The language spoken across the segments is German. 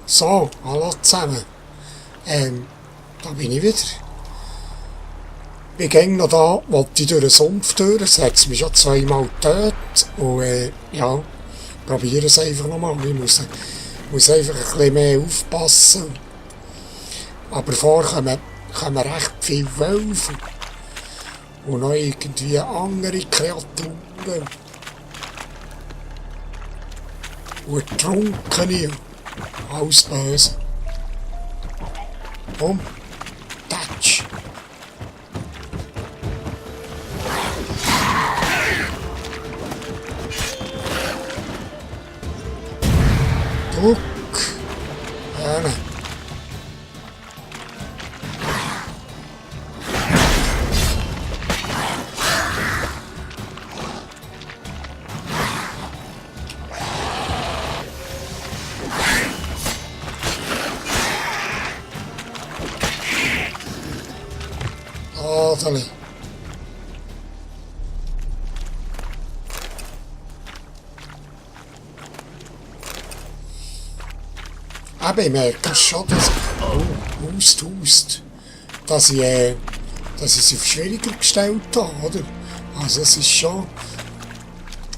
So, hallo zusammen. Da bin ich wieder. Ich bin noch da, wollte ich durch den Sumpf durch. Es hat mich schon zweimal getötet. Und ja, probiere es einfach nochmal. Ich muss einfach ein bisschen mehr aufpassen. Aber vorher kommen recht viele Wölfe. Und noch irgendwie andere Kreaturen. Und Trunkene. Alles böse. Komm, Tatsch. Druck. Gerne. Adeli. Aber ich merke schon, dass Hust, dass ich es auf schwieriger gestellt habe, oder? Also es ist schon...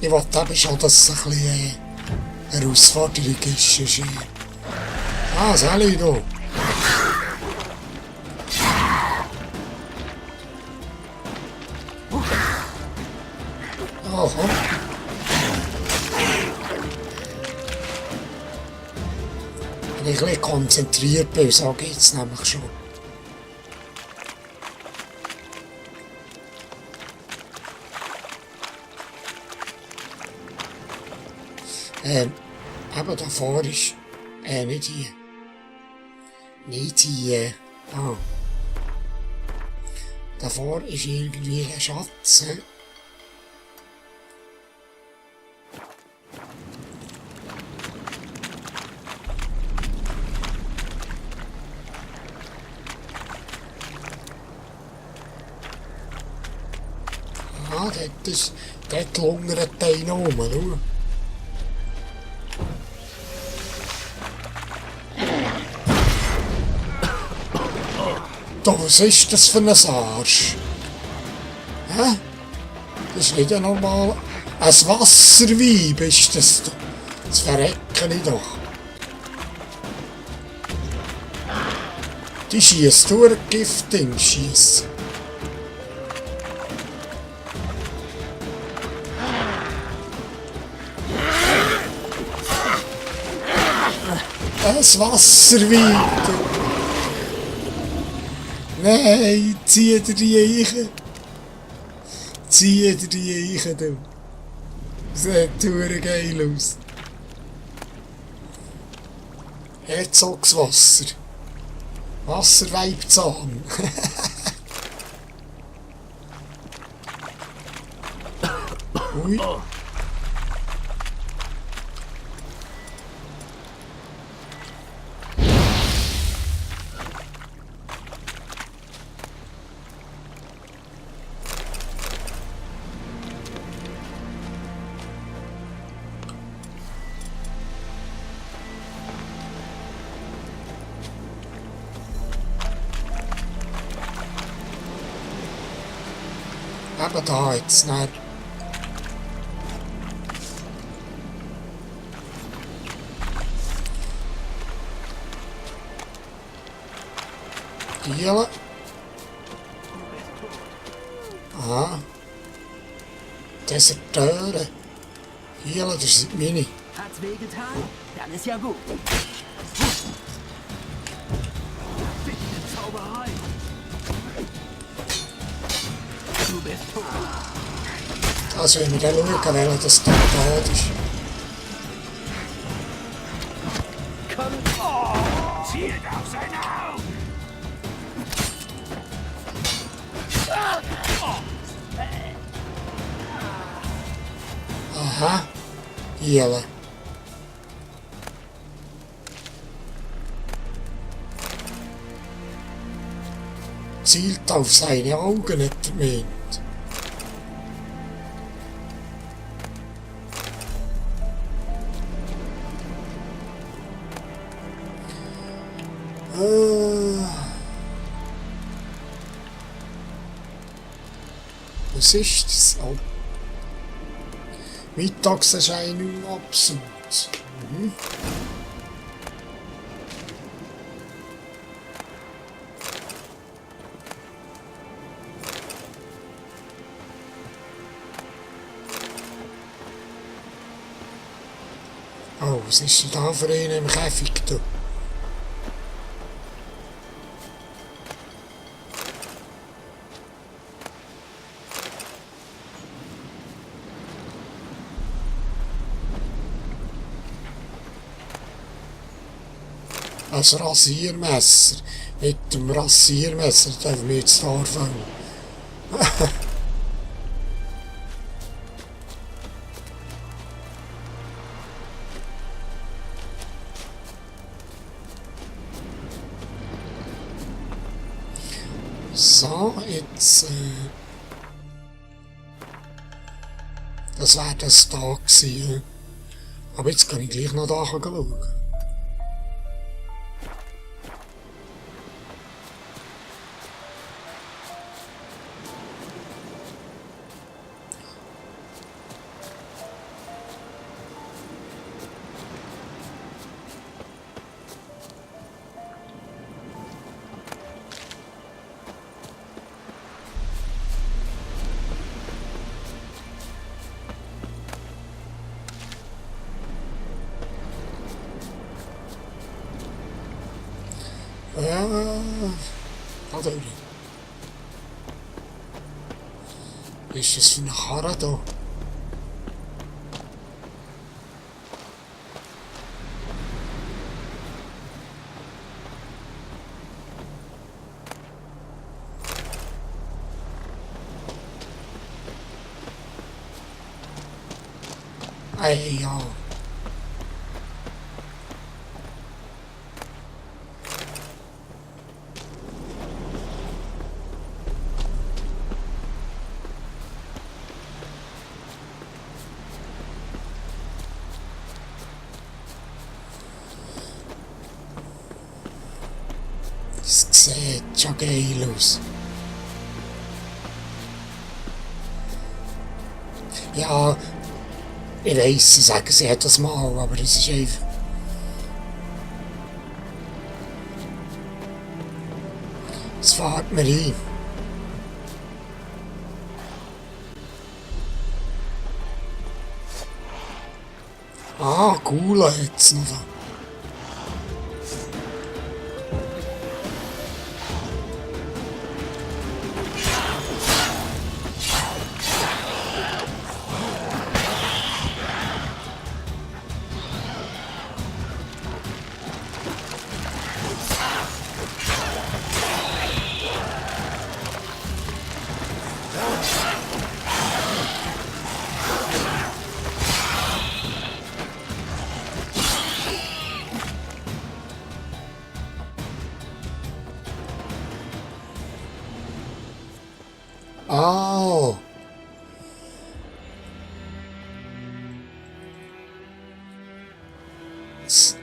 Ich wollte eben schon, dass es ein bisschen eine Herausforderung ist. Ah, Sally da. Ja, komm. Wenn ich ein bisschen konzentriert bin, so geht es nämlich schon. Eben davor ist, nicht hier. Nicht hier. Ah. Davor ist irgendwie ein Schatz. Ah, dort lungert einer rum, schau. Was ist das für ein Arsch? Hä? Das ist nicht normal. Ein Wasserweib ist das. Das verrecke ich doch. Die schießt durch Gifting, schießt. Ein Wasserweib. Nein, zieh dir die Eiche. Zieh dir die Eiche, du. Sieht verdammt geil aus. Herzogswasser. Wasserweibzahn. Ui. Eben da jetzt nicht. Dielen. Aha. Deserteure. Dielen, das sind meine. Hat's wehgetan? Dann ist ja gut. Zauberei. Du bist tot. Also wenn wir dann schauen, welcher das da ist. Zielt auf seine Augen! Aha. Dielen. Zielt auf seine Augen, hat er gemeint. Was ist das? Oh. Mittagserscheinung absent. Mhm. Oh, was ist denn da für einen im Käfig? Da? Ein Rasiermesser. Mit dem Rasiermesser dürfen wir jetzt da anfangen. So, jetzt. Das wäre das da gewesen. Aber jetzt kann ich gleich noch da schauen. Ja, da drüben. Was ist das für eine Karre da? Ey, ja. Das sieht schon geil aus. Ja, ich weiss, sie sagen sie jedes Mal, aber es ist einfach... Es fährt mir ein. Ah, cool jetzt noch da.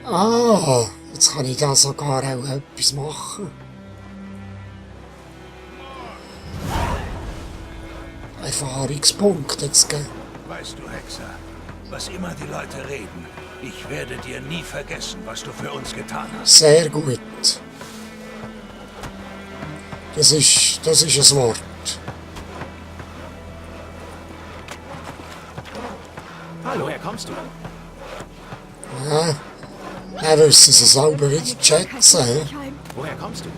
Ah. Jetzt kann ich da sogar auch etwas machen. Erfahrungspunkte jetzt geben. Weißt du, Hexer, was immer die Leute reden, ich werde dir nie vergessen, was du für uns getan hast. Sehr gut. Das ist ein Wort. Hallo, woher kommst du? Ja, dann wissen sie selber wieder zu schätzen. He? Woher kommst du?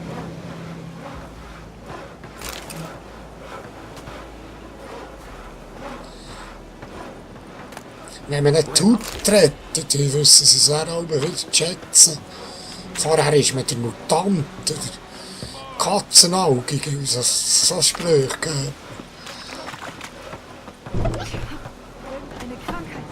Wenn man nicht tut rettet, dann wissen sie es selber wieder zu schätzen. Vorher ist man der Mutant oder Katzenaugig, so Sprüche gegeben. Eine Krankheit.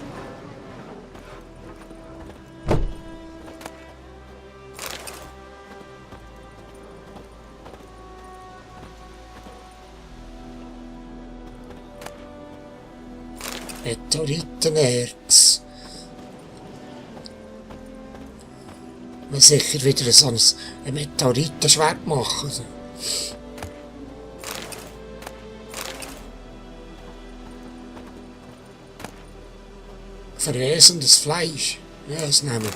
Meteoritenerz. wir sicher wieder so ein Meteoritenschwert machen. Also. Verwesendes Fleisch. Ja, das nehmen wir.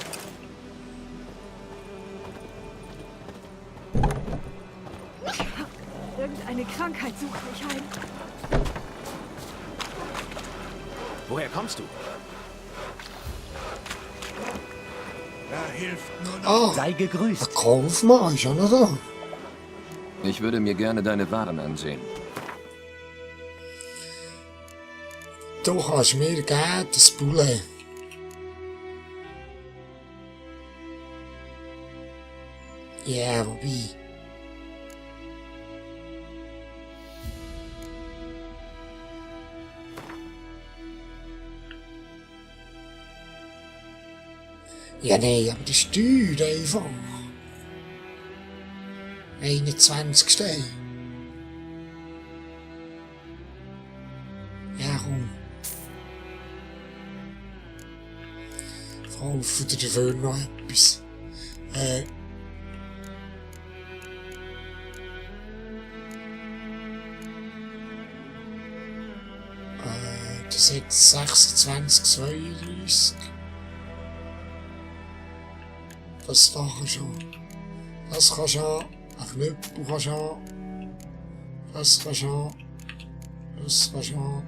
Irgendeine Krankheit sucht mich heim. Woher kommst du? Da hilft nur noch. Ah, Sei gegrüßt. der Kaufmann ist auch noch da. Ich würde mir gerne deine Waren ansehen. Du kannst mir geben, das Poulet. Ja, wobei. Ja, nee, aber das ist teuer einfach. 21 Steine. Ja, komm. Kaufen dir dafür noch etwas. Das hat 26, 32. Das da kannst du haben. Das kannst du haben. Ein Knüppel kannst du haben. Das kannst du haben. Das kannst du haben.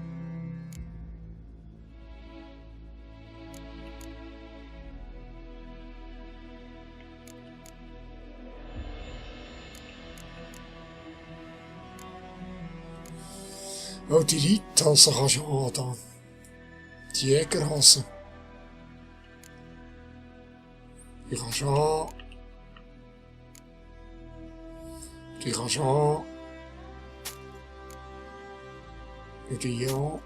Oh, die Reithose kannst du haben, da. Die Jägerhose. Die kannst du haben. Die kannst du haben. Und die ja.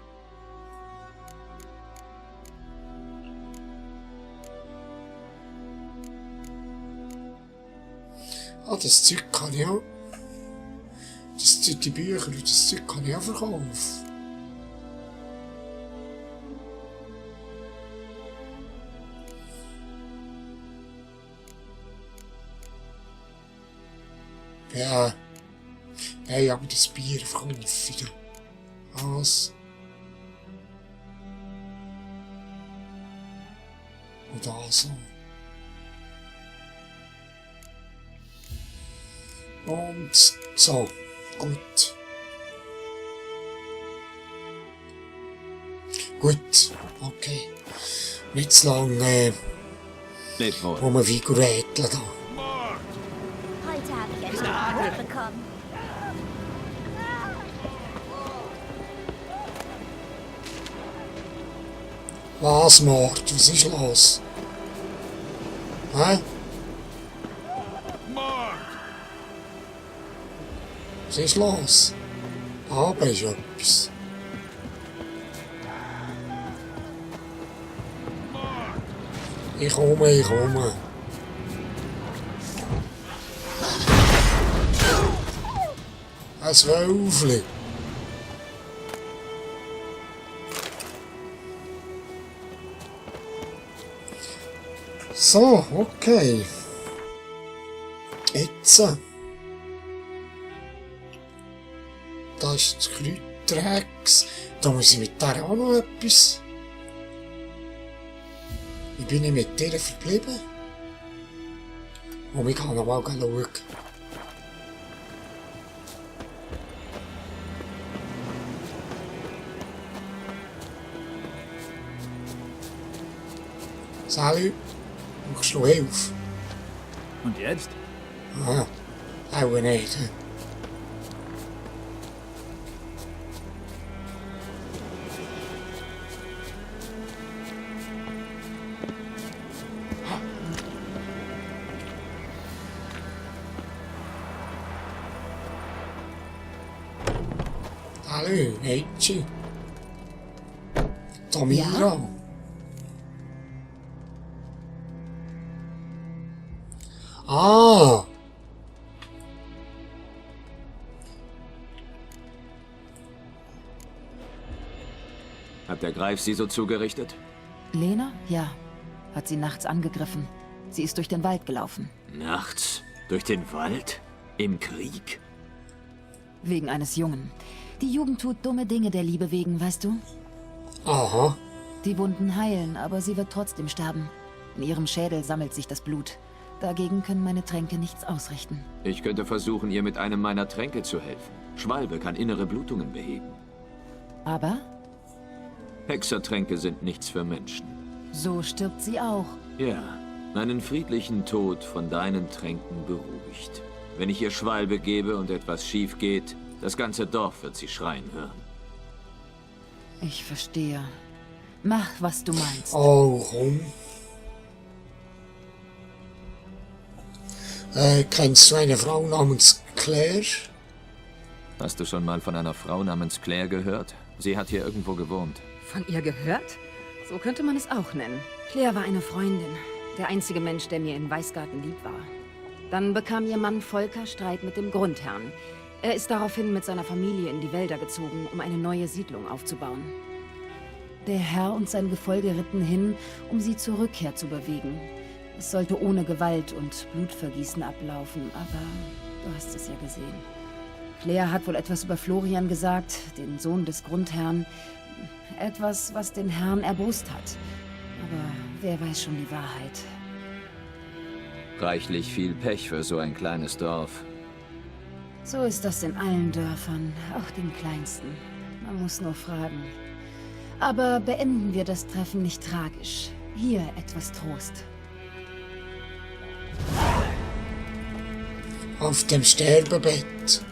Ah, das Zeug kann ich auch. Die Bücher und das Zeug kann ich auch verkaufen. Ja. Hey, aber das Bier verkaufe ich da. Was? Und das. Und so. Gut. Gut, okay. Nicht zu lange Lebt wohl. rumfiguräteln da. Heute habe ich ein Brot bekommen. Was, Mord? Was ist los? Hä? Was ist los? Aber ist etwas. Ich komme. Ein Wölfli. So, okay. Jetzt. Da ist das Kräuterhex. Da muss ich mit der auch noch etwas. Wie bin ich mit dir verblieben? Und ich kann noch mal schauen. Salut, brauchst du Hilfe? Und jetzt? Ah, auch nicht. Hallo, Mädchen. Tamira. Ah. Hat der Greif sie so zugerichtet? Lena? Ja. Hat sie nachts angegriffen. Sie ist durch den Wald gelaufen. Nachts? Durch den Wald? Im Krieg? Wegen eines Jungen. Die Jugend tut dumme Dinge der Liebe wegen, weißt du? Aha. Die Wunden heilen, aber sie wird trotzdem sterben. In ihrem Schädel sammelt sich das Blut. Dagegen können meine Tränke nichts ausrichten. Ich könnte versuchen, ihr mit einem meiner Tränke zu helfen. Schwalbe kann innere Blutungen beheben. Aber Hexertränke sind nichts für Menschen. so stirbt sie auch. Ja, einen friedlichen Tod von deinen Tränken beruhigt. Wenn ich ihr Schwalbe gebe und etwas schief geht, das ganze Dorf wird sie schreien hören. Ich verstehe. Mach, was du meinst. Oh, komm. Kennst du eine Frau namens Claire? Hast du schon mal von einer Frau namens Claire gehört? Sie hat hier irgendwo gewohnt. Von ihr gehört? So könnte man es auch nennen. Claire war eine Freundin. Der einzige Mensch, der mir in Weißgarten lieb war. Dann bekam ihr Mann Volker Streit mit dem Grundherrn. Er ist daraufhin mit seiner Familie in die Wälder gezogen, um eine neue Siedlung aufzubauen. Der Herr und sein Gefolge ritten hin, um sie zur Rückkehr zu bewegen. Es sollte ohne Gewalt und Blutvergießen ablaufen, aber du hast es ja gesehen. Claire hat wohl etwas über Florian gesagt, den Sohn des Grundherrn. Etwas, was den Herrn erbost hat. Aber wer weiß schon die Wahrheit. Reichlich viel Pech für so ein kleines Dorf. So ist das in allen Dörfern, auch den kleinsten. Man muss nur fragen. Aber beenden wir das Treffen nicht tragisch. Hier etwas Trost. Auf dem Sterbebett.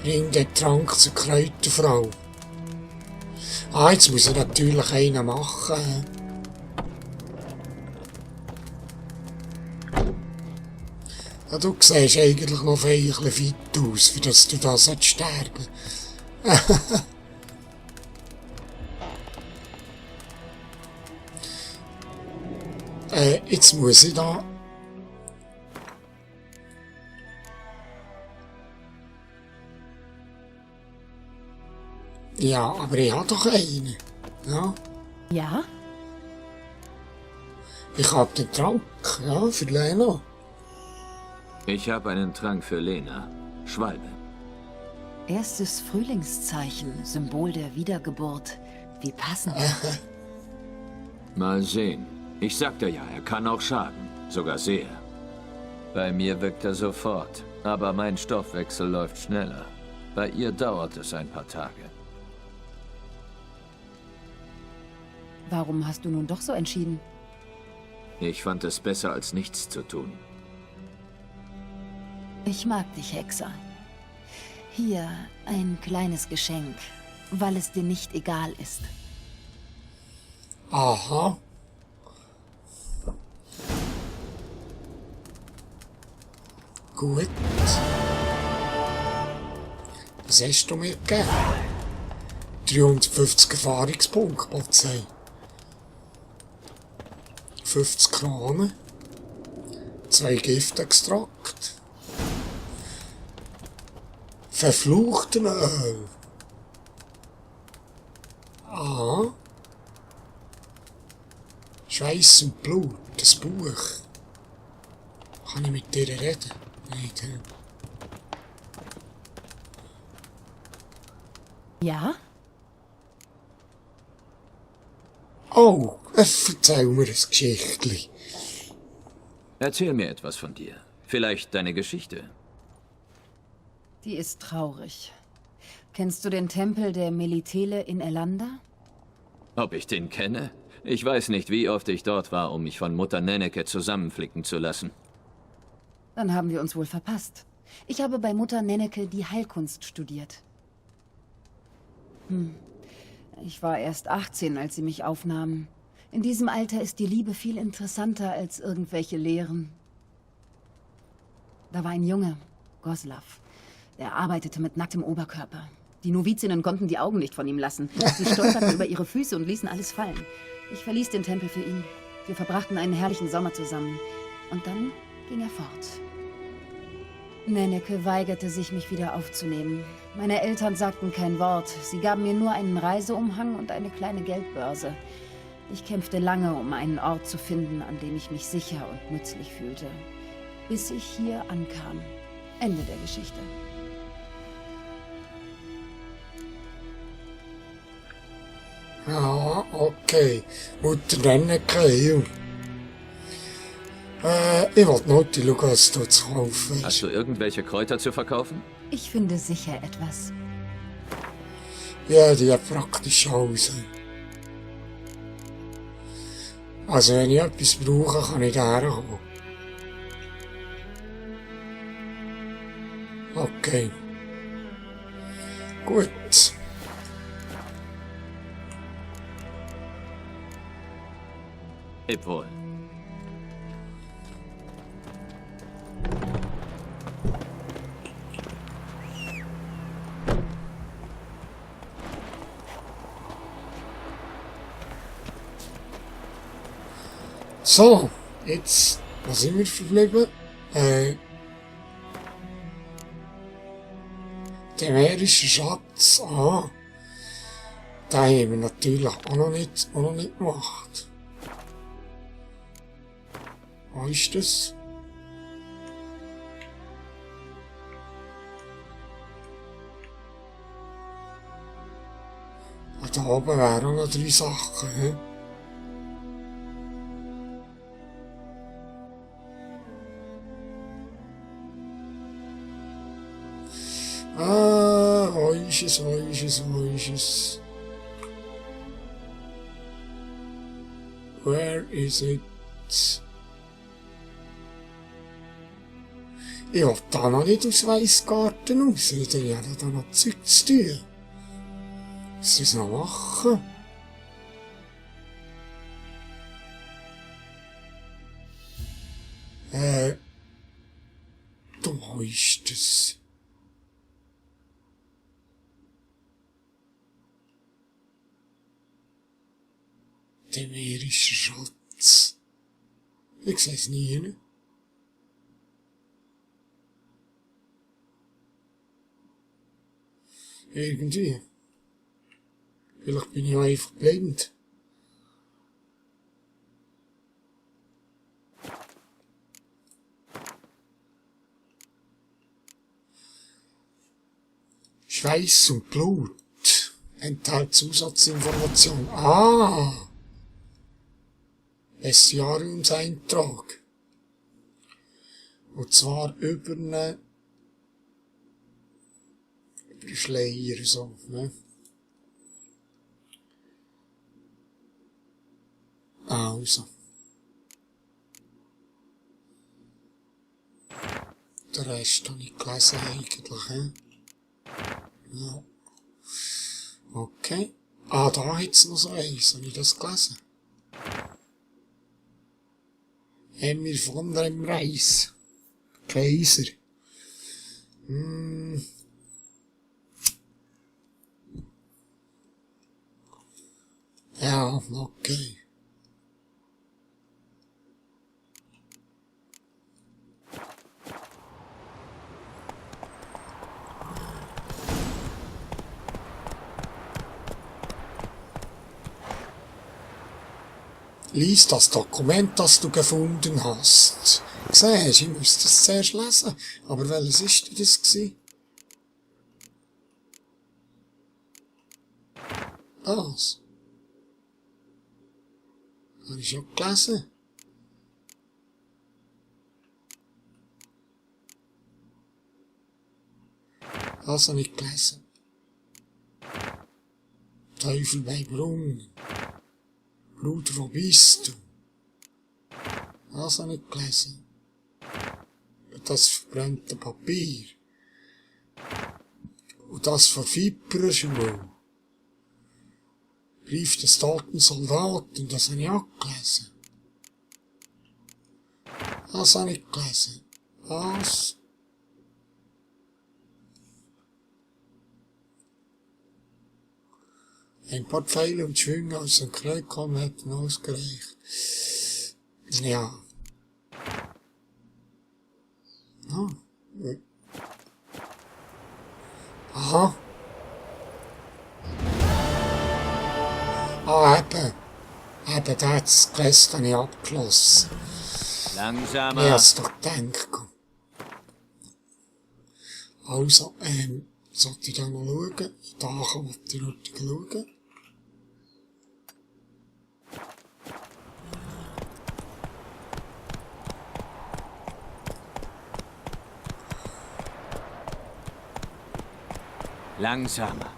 Bring den Trank zur Kräuterfrau. Ah, jetzt muss er natürlich einen machen. Ja, du siehst eigentlich noch ein fit aus, für dass du da sterben jetzt muss ich da... Ja, aber ich habe doch einen. Ja, Ja? ich habe den Trank, ja, für Lena. Ich habe einen Trank für Lena. Schwalbe. Erstes Frühlingszeichen, Symbol der Wiedergeburt. Wie passend. Mal sehen. Ich sagte ja, er kann auch schaden. Sogar sehr. Bei mir wirkt er sofort. Aber mein Stoffwechsel läuft schneller. Bei ihr dauert es ein paar Tage. Warum hast du nun doch so entschieden? Ich fand es besser, als nichts zu tun. Ich mag dich, Hexer. Hier ein kleines Geschenk, weil es dir nicht egal ist. Aha. Gut. Was hast du mir gegeben? 350 Erfahrungspunkte, Polizei. 50 Kronen. 2 Giftextrakt. Verfluchten Öl. Ah. Schweiß und Blut, das Buch. Kann ich mit dir reden? Nicht, hä? Ja? Oh, erzähl mir ein Geschichtli. Erzähl mir etwas von dir. Vielleicht deine Geschichte. Die ist traurig. Kennst du den Tempel der Melitele in Elanda? Ob ich den kenne? Ich weiß nicht, wie oft ich dort war, um mich von Mutter Nenneke zusammenflicken zu lassen. Dann haben wir uns wohl verpasst. Ich habe bei Mutter Nenneke die Heilkunst studiert. Ich war erst 18, als sie mich aufnahmen. In diesem Alter ist die Liebe viel interessanter als irgendwelche Lehren. Da war ein Junge, Goslav. Er arbeitete mit nacktem Oberkörper. Die Novizinnen konnten die Augen nicht von ihm lassen. Sie stolperten über ihre Füße und ließen alles fallen. Ich verließ den Tempel für ihn. Wir verbrachten einen herrlichen Sommer zusammen. Und dann ging er fort. Nenneke weigerte sich, mich wieder aufzunehmen. Meine Eltern sagten kein Wort. Sie gaben mir nur einen Reiseumhang und eine kleine Geldbörse. Ich kämpfte lange, um einen Ort zu finden, an dem ich mich sicher und nützlich fühlte. Bis ich hier ankam. Ende der Geschichte. Ja, okay. Mutter Nenneke, ja. Ich wollte noch schauen, was du zu kaufen Hast hast. du irgendwelche Kräuter zu verkaufen? Ich finde sicher etwas. Ja, die hat praktisch alles. Also, wenn ich etwas brauche, kann ich da herkommen. Okay. Gut. Leb wohl. So, jetzt, wo sind wir verblieben? Der Mährische Schatz, den haben wir natürlich auch noch nicht gemacht. Wo ist das? Da oben wären auch noch 3 Sachen, he? Wo ist es? Where is it? Ich will da noch nicht aus Weissgarten raus, ich habe da noch Zeug zu tun. Was soll ich noch machen? Wo ist das? Der Mährische Schatz. Ich sehe es nie. Irgendwie. Vielleicht bin ich auch einfach blind. Schweiß und Blut enthält Zusatzinformation. Bestiariumseintrag. Und zwar über einen Schleier, so, ne? Also. Den Rest habe ich gelesen eigentlich, he? Ja. Okay. Da hat es noch so eins, habe ich das gelesen? Emir von dem Reis. Kaiser. Ja, okay. Lies das Dokument, das du gefunden hast. Siehst, ich muss das zuerst lesen. Aber welches ist denn das gewesen? Das. Habe ich schon gelesen. Das habe ich gelesen. Teufel bei Brunnen. Bruder, wo bist du? Das habe ich gelesen. Das verbrannte Papier. Und das von Viperer-Schule. Brief des toten Soldaten, das habe ich auch gelesen. Das habe ich gelesen. Das. Ein paar Pfeile und Schwünge aus dem Kreuzkorn hätten ausgereicht. Ja. der hat das Quest habe ich abgeschlossen. Ich Langsamer. hab's doch gedacht. Also, sollte ich da noch schauen? Da kann ich die Leute schauen. Langsamer.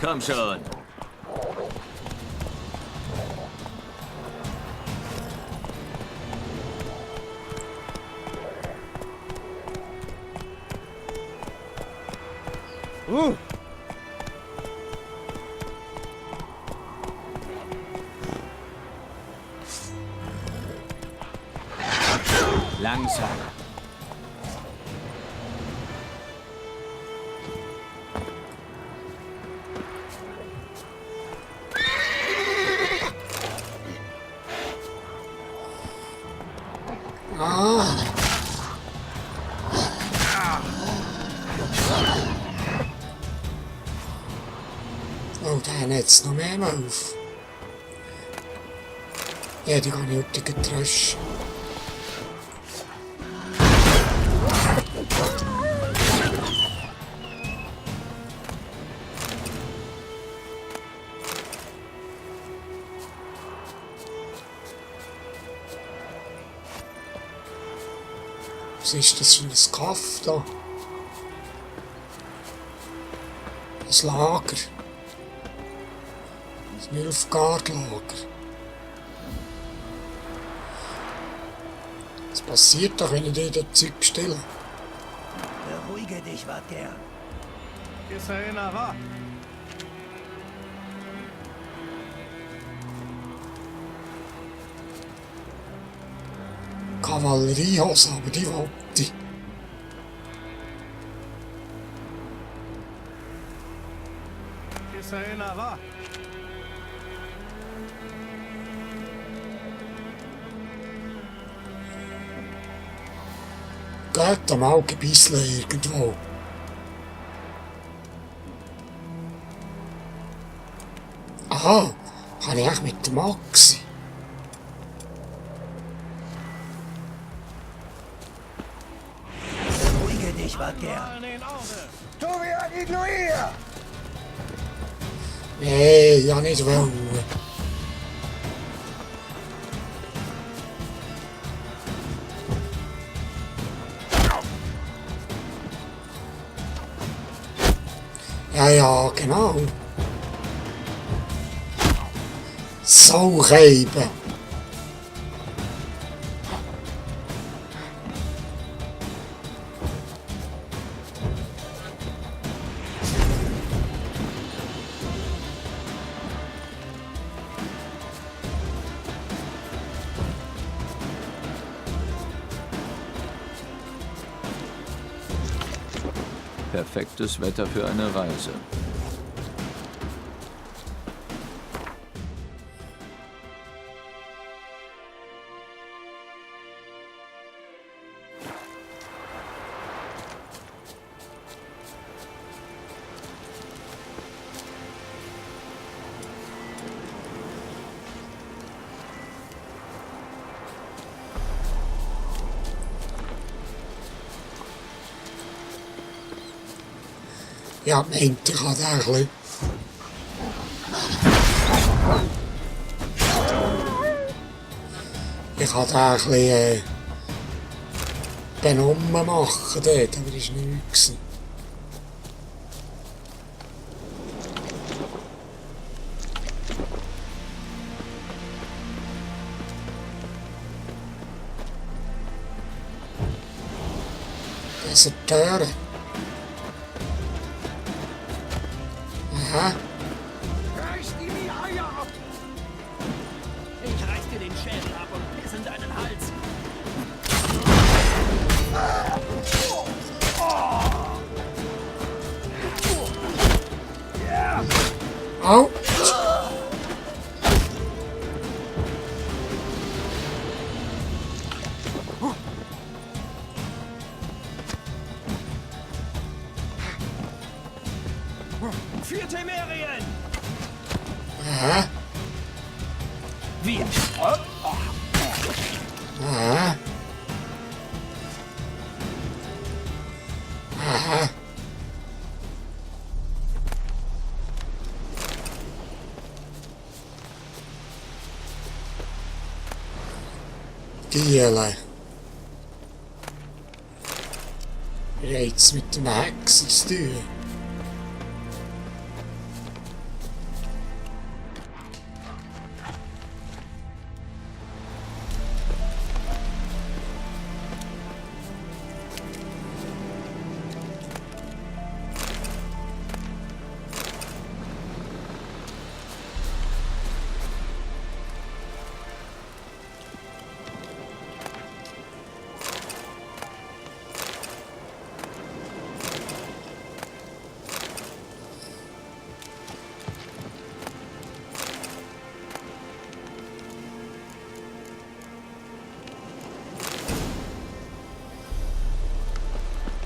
Komm schon. Langsam. Oh, da haben jetzt noch mehr auf. Ja, die kann ich heute getröschen. Was ist das für ein Kaff da? Ein Lager. Ein Nilfgaard-Lager. Was passiert doch, wenn ich dir das Zeug stelle? Beruhige dich, Vatger. Kavalleriehose, aber die wollte ich. Geht am Augenbissle irgendwo. Aha, kann ich echt mit dem Maxi? Beruhige dich, Vatger. Nee, ja nicht wollen. Ja, ja, genau. Saureiben. Perfektes Wetter für eine Reise. Ja, meint, ich habe da ein bisschen. Ich kann da ein bisschen benommen machen dort, aber das war nichts. Das sind Türen. Aha. Reiß ihm die Eier ab! Ich reiß dir den Schädel ab und biss in deinen Hals. Au! Für Temerien! Aha. Wir. Aha. Aha. Giele. Jetzt mit dem Hexen zu tun.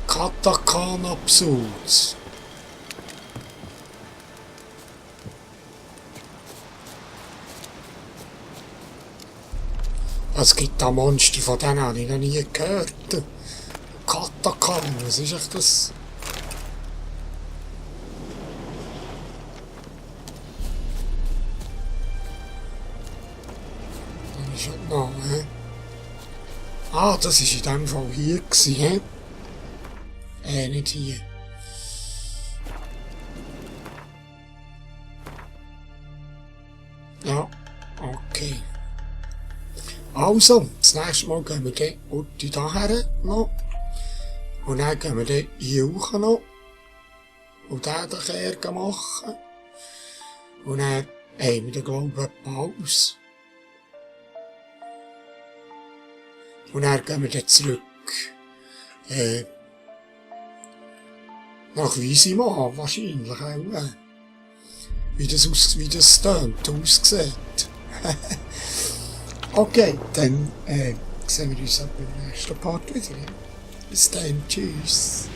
Katakan absurd. Es gibt da Monster, von denen habe ich noch nie gehört. Katakan, was ist echt das? Das ist halt noch, hä? Ah, das war in dem Fall hier gewesen, hä? Nicht hier. Ja, okay. Also, das nächste Mal gehen wir dann unten daher noch. Und dann gehen wir dann hier hoch noch. Und den Kehr machen. Und dann haben wir dann, glaube ich, eine Pause. Und dann gehen wir dann zurück. Nach Weisimann wahrscheinlich auch. Wie das tönt, aussieht. Okay, dann sehen wir uns beim nächsten Part wieder. Bis dann, tschüss.